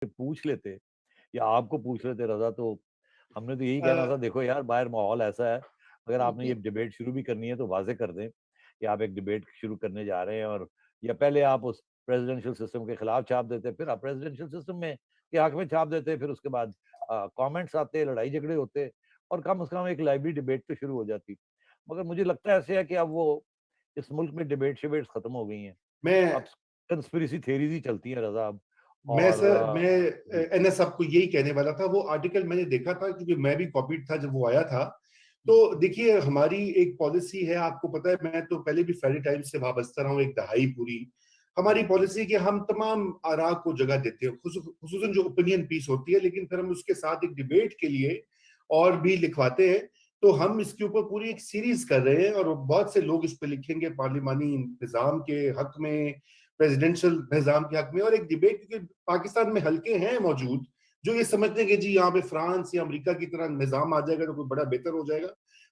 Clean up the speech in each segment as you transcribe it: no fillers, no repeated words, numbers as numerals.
पूछ लेते या आपको पूछ लेते रजा, तो हमने तो यही कहना था, देखो यार बाहर माहौल ऐसा है, अगर आपने ये डिबेट शुरू भी करनी है तो वाजे कर दें कि आप एक डिबेट शुरू करने जा रहे हैं, और या पहले आप उस प्रेसिडेंशियल सिस्टम के खिलाफ छाप देते, फिर आप प्रेसिडेंशियल सिस्टम में के हक में छाप देते, फिर उसके बाद कमेंट्स आते, लड़ाई झगड़े होते, और कम से कम एक लाइवली डिबेट तो शुरू हो जाती। मगर मुझे लगता है ऐसे है कि अब वो इस मुल्क में डिबेट शिबेट्स खत्म हो गई हैं, मैं अब कंस्पिरेसी थेरीज ही चलती हैं रजा अब। मैं और सर मैं एनएस साहब को यही कहने वाला था। वो आर्टिकल मैंने देखा था क्योंकि मैं भी कॉपीड था जब वो आया था। तो देखिए, हमारी एक पॉलिसी है, आपको पता है, मैं तो पहले भी फ्राइडे टाइम्स से वाबस्ता रहा हूँ एक दहाई पूरी। हमारी पॉलिसी है कि हम तमाम आरा को जगह देते हैं, खुसूसन जो ओपिनियन पीस होती है, लेकिन फिर हम उसके साथ एक डिबेट के लिए और भी लिखवाते हैं। तो हम इसके ऊपर पूरी एक सीरीज कर रहे हैं और बहुत से लोग इस पे लिखेंगे पार्लिमानी इंतजाम के हक में, प्रेसिडेंशियल निजाम के हक में, और एक डिबेट, क्योंकि पाकिस्तान में हल्के हैं मौजूद जो ये समझते हैं कि जी यहाँ पे फ्रांस या अमेरिका की तरह निजाम आ जाएगा तो कोई बड़ा बेहतर हो जाएगा।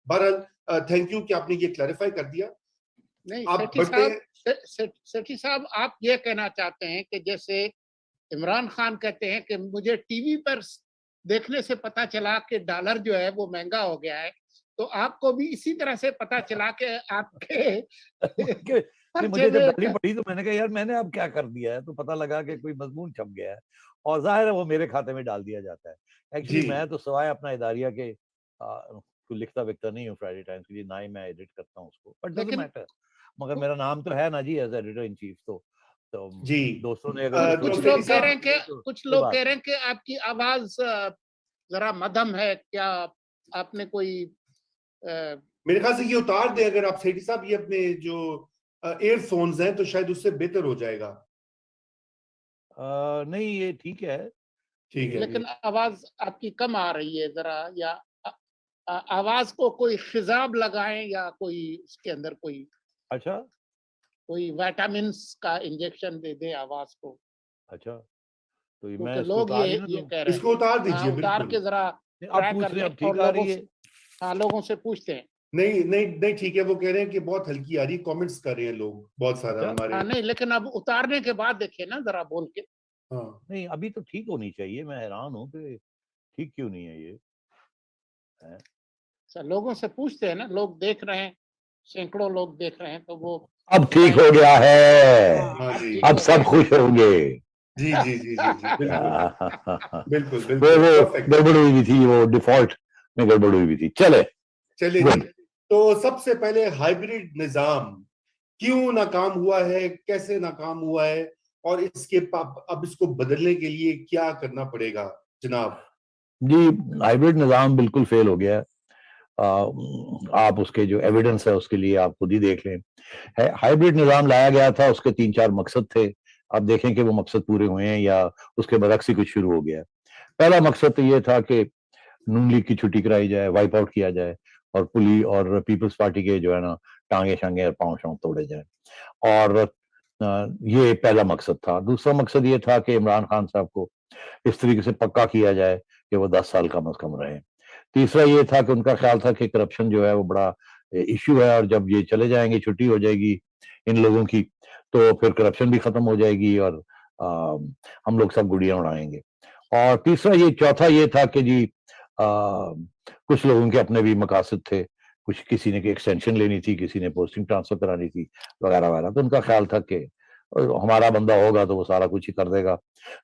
बहरहाल थैंक यू कि आपने ये क्लैरिफाई कर दिया। नहीं आप बढ़ते सेठी साहब, आप ये कहना चाहते हैं कि जैसे इमरान खान कहते हैं कि मुझे टीवी पर देखने से पता चला कि डॉलर जो है वो महंगा हो गया है, तो आपको भी इसी तरह से पता चला कि आपके नहीं, मुझे जब गाली पड़ी तो मैंने कहा यार मैंने अब क्या कर दिया है, तो पता लगा कि कोई मजमून छप गया है, और जाहिर है वो मेरे खाते में डाल दिया जाता है। एक्चुअली मैं तो सवाए अपना इदारिया के कोई लिखता विकता नहीं हूँ फ्राइडे टाइम्स के लिए, ना ही मैं एडिट करता हूँ उसको, बट डजंट मैटर। मगर मेरा नाम तो है ना जी एज एडिटर इन चीफ, तो जी दोस्तों ने अगर कुछ लोग कह रहे हैं कि आपकी आवाज जरा मध्यम है, क्या आपने कोई मेरे ख्याल से ये उतार दे अगर आप सेठी साहब, ये अपने जो एयरफोन्स हैं तो शायद उससे बेहतर हो जाएगा। नहीं ये ठीक है, ठीक है, लेकिन आवाज आपकी कम आ रही है जरा, या आवाज को कोई खिजाब लगाएं या कोई उसके अंदर कोई अच्छा कोई विटामिन का इंजेक्शन दे दें आवाज को। अच्छा, तो मैं क्योंकि इसको लोग उतार ये ही ना दूं? कह रहे हैं, इसको उतार दीजिए, उतार के जरा अब ट्राई पूछ कर रहे लें अब ठीक और आ रही है? लोगों से पूछते हैं। नहीं नहीं नहीं, ठीक है, वो कह रहे हैं कि बहुत हल्की आ रही, कमेंट्स कर रहे हैं लोग बहुत सारा हमारे। नहीं, लेकिन अब उतारने के बाद देखिए ना जरा बोल के। हाँ नहीं अभी तो ठीक होनी चाहिए, मैं हैरान हूँ कि ठीक क्यों नहीं है ये है? लोगों से पूछते हैं ना, लोग देख रहे हैं, सैकड़ों लोग देख रहे हैं, तो वो अब ठीक हो गया है, हाँ जी, अब सब खुश होंगे। जी जी जी जी जी, बिल्कुल बिल्कुल वो बिल्कुल, वो परफेक्ट। गड़बड़ हुई भी थी, वो डिफॉल्ट में गड़बड़ हुई भी थी। चलिए जी, तो सबसे पहले हाइब्रिड निजाम क्यों नाकाम हुआ है, कैसे नाकाम हुआ है, और अब इसको बदलने के लिए क्या करना पड़ेगा जनाब? जी, हाइब्रिड निजाम बिल्कुल फेल हो गया है। आप उसके जो एविडेंस है उसके लिए आप खुद ही देख लें। हाइब्रिड निजाम लाया गया था, उसके 3-4 मकसद थे। आप देखें कि वो मकसद पूरे हुए हैं या उसके बरक्स ही कुछ शुरू हो गया है। पहला मकसद तो ये था कि नून लीग की छुट्टी कराई जाए, वाइप आउट किया जाए, और पुली और पीपल्स पार्टी के जो है ना टांगे शांगे और पांव शांव तोड़े जाए। और ये पहला मकसद था। दूसरा मकसद ये था कि इमरान खान साहब को इस तरीके से पक्का किया जाए कि वो 10 साल कम से कम रहे। तीसरा ये था कि उनका ख्याल था कि करप्शन जो है वो बड़ा इश्यू है, और जब ये चले जाएंगे, छुट्टी हो जाएगी इन लोगों की, तो फिर करप्शन भी खत्म हो जाएगी और हम लोग सब गुड़ियां उड़ाएंगे। और तीसरा ये चौथा ये था कि जी कुछ लोगों के अपने भी मकासद थे, कुछ किसी ने एक्सटेंशन लेनी थी, किसी ने पोस्टिंग ट्रांसफर करानी थी, वगैरह वगैरह। तो उनका ख्याल था कि हमारा बंदा होगा तो वो सारा कुछ ही कर देगा,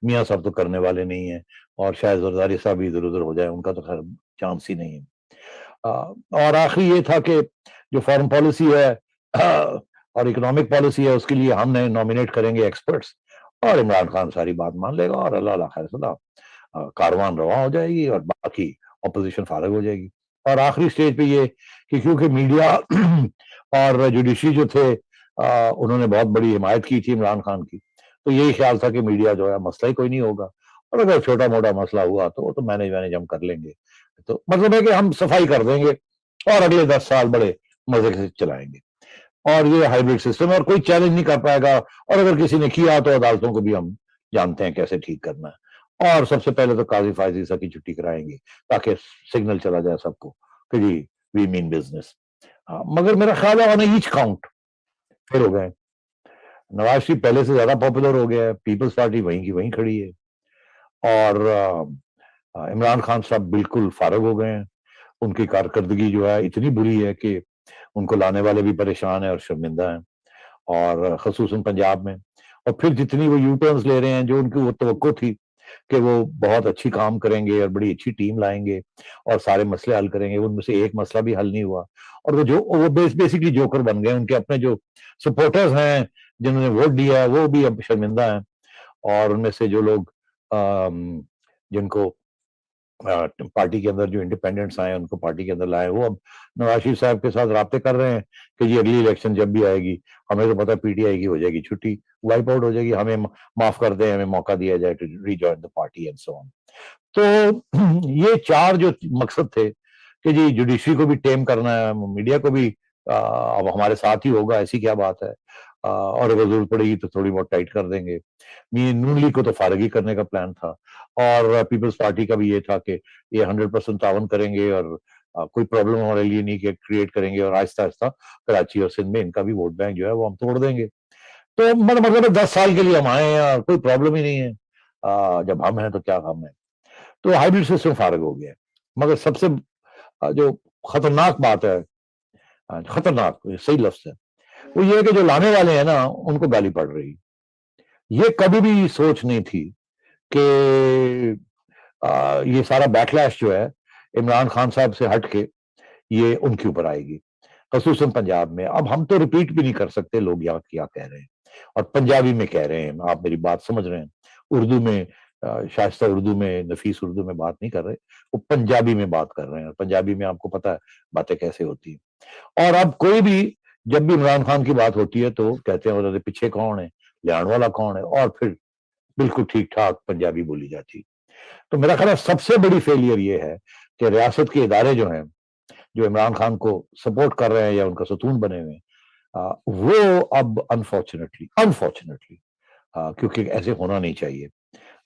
मियाँ साहब तो करने वाले नहीं है, और शायद जरदारी साहब भी इधर उधर हो जाए, उनका तो खैर चांस ही नहीं है। और आखिरी ये था कि जो फॉरेन पॉलिसी है और इकोनॉमिक पॉलिसी है उसके लिए हमने नॉमिनेट करेंगे एक्सपर्ट्स, और इमरान खान सारी बात मान लेगा, और अल्लाह खैर सदा कारवान रवा हो जाएगी, और बाकी अपोजिशन फारग हो जाएगी। और आखिरी स्टेज पे ये कि क्योंकि मीडिया और जुडिशरी जो थे उन्होंने बहुत बड़ी हिमायत की थी इमरान खान की, तो यही ख्याल था कि मीडिया जो है मसला ही कोई नहीं होगा, और अगर छोटा मोटा मसला हुआ तो वो तो मैनेज हम कर लेंगे। तो मतलब है कि हम सफाई कर देंगे और अगले 10 साल बड़े मजे से चलाएंगे। और ये हाइब्रिड सिस्टम है और कोई चैलेंज नहीं कर पाएगा, और अगर किसी ने किया तो अदालतों को भी हम जानते हैं कैसे ठीक करना है। और सबसे पहले तो काजी फायज ईसा की छुट्टी कराएंगे ताकि सिग्नल चला जाए सबको कि जी वी मीन बिजनेस। मगर मेरा ख्याल है ऑन ईच काउंट फिर हो गए। नवाज शरीफ पहले से ज्यादा पॉपुलर हो गया है, पीपल्स पार्टी वहीं की वहीं खड़ी है, और इमरान खान साहब बिल्कुल फारग हो गए हैं। उनकी कारकर्दगी जो है इतनी बुरी है कि उनको लाने वाले भी परेशान हैं और शर्मिंदा हैं, और खसूसन पंजाब में। और फिर जितनी वो यू टर्न्स ले रहे हैं, जो उनकी वो तवक्को थी कि वो बहुत अच्छी काम करेंगे और बड़ी अच्छी टीम लाएंगे और सारे मसले हल करेंगे, उनमें से एक मसला भी हल नहीं हुआ। और वो बेसिकली जोकर बन गए। उनके अपने जो सपोर्टर्स हैं जिन्होंने वोट दिया है वो भी अब शर्मिंदा हैं। और उनमें से जो लोग जिनको पार्टी के अंदर जो इंडिपेंडेंट्स आए उनको पार्टी के अंदर लाए, वो अब नवाज शरीफ साहब के साथ राब्ते कर रहे हैं कि ये अगली इलेक्शन जब भी आएगी, हमें तो पता है पीटीआई की हो जाएगी छुट्टी, वाइप आउट हो जाएगी, हमें माफ कर दें, हमें मौका दिया जाए to rejoin the party and so on. तो ये चार जो मकसद थे कि जी जुडिशरी को भी टेम करना है, मीडिया को भी अब हमारे साथ ही होगा, ऐसी क्या बात है, और अगर जरूरत पड़ेगी तो थोड़ी बहुत टाइट कर देंगे। नून लीग को तो फारग ही करने का प्लान था, और पीपल्स पार्टी का भी ये था कि ये 100% तावन करेंगे और कोई प्रॉब्लम हमारे लिए नहीं क्रिएट करेंगे, और आहिस्ता आहिस्ता कराची और सिंध में इनका भी वोट बैंक जो है वो हम तोड़ देंगे। तो मतलब 10 साल के लिए हम आए हैं, कोई प्रॉब्लम ही नहीं है, जब हम हैं तो क्या हम है। तो हाइब्रिड सिस्टम फारग हो गया। मगर सबसे जो खतरनाक बात है, खतरनाक ये सही लफ्ज है, वो ये है कि जो लाने वाले हैं ना उनको गाली पड़ रही। ये कभी भी सोच नहीं थी कि ये सारा बैकलैश जो है इमरान खान साहब से हट के ये उनके ऊपर आएगी, खसूसन पंजाब में। अब हम तो रिपीट भी नहीं कर सकते लोग यहाँ क्या कह रहे हैं, और पंजाबी में कह रहे हैं, आप मेरी बात समझ रहे हैं। उर्दू में शाइस्ता उर्दू में, नफीस उर्दू में बात नहीं कर रहे, वो पंजाबी में बात कर रहे हैं। पंजाबी में आपको पता है बातें कैसे होती है। और अब कोई भी जब भी इमरान खान की बात होती है तो कहते हैं उन्होंने पीछे कौन है, लियाण वाला कौन है, और फिर बिल्कुल ठीक ठाक पंजाबी बोली जाती। तो मेरा ख्याल है सबसे बड़ी फेलियर ये है कि रियासत के इदारे जो हैं, जो इमरान खान को सपोर्ट कर रहे हैं या उनका सतून बने हुए हैं, वो अब अनफॉर्चुनेटली क्योंकि ऐसे होना नहीं चाहिए।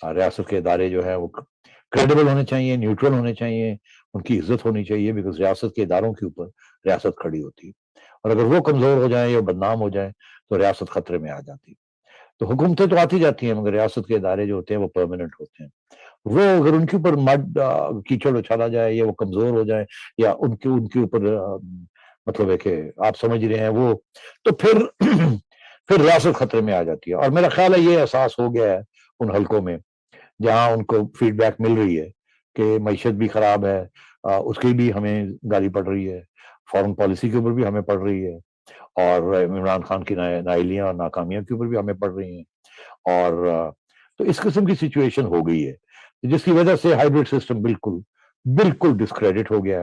रियासत के इदारे जो है वो क्रेडिबल होने चाहिए, न्यूट्रल होने चाहिए, उनकी इज्जत होनी चाहिए, बिकॉज रियासत के इदारों के ऊपर रियासत खड़ी होती है। और अगर वो कमजोर हो जाए या बदनाम हो जाए तो रियासत खतरे में आ जाती है। तो हुकूमतें तो आती जाती हैं, मगर रियासत के इदारे जो होते हैं वो परमानेंट होते हैं। वो अगर उनके ऊपर मड कीचड़ उछाला जाए या वो कमजोर हो जाए या उनके उनके ऊपर मतलब है कि आप समझ रहे हैं वो, तो फिर फिर रियासत खतरे में आ जाती है। और मेरा ख्याल है ये एहसास हो गया है उन हलकों में जहां उनको फीडबैक मिल रही है कि मईशत भी खराब है, उसकी भी हमें गाली पड़ रही है, फॉरेन पॉलिसी के ऊपर भी हमें पड़ रही है, और इमरान खान की नाइलियां और नाकामियों के ऊपर भी हमें पड़ रही हैं। और तो इस किस्म की सिचुएशन हो गई है जिसकी वजह से हाइब्रिड सिस्टम बिल्कुल बिल्कुल डिस्क्रेडिट हो गया है।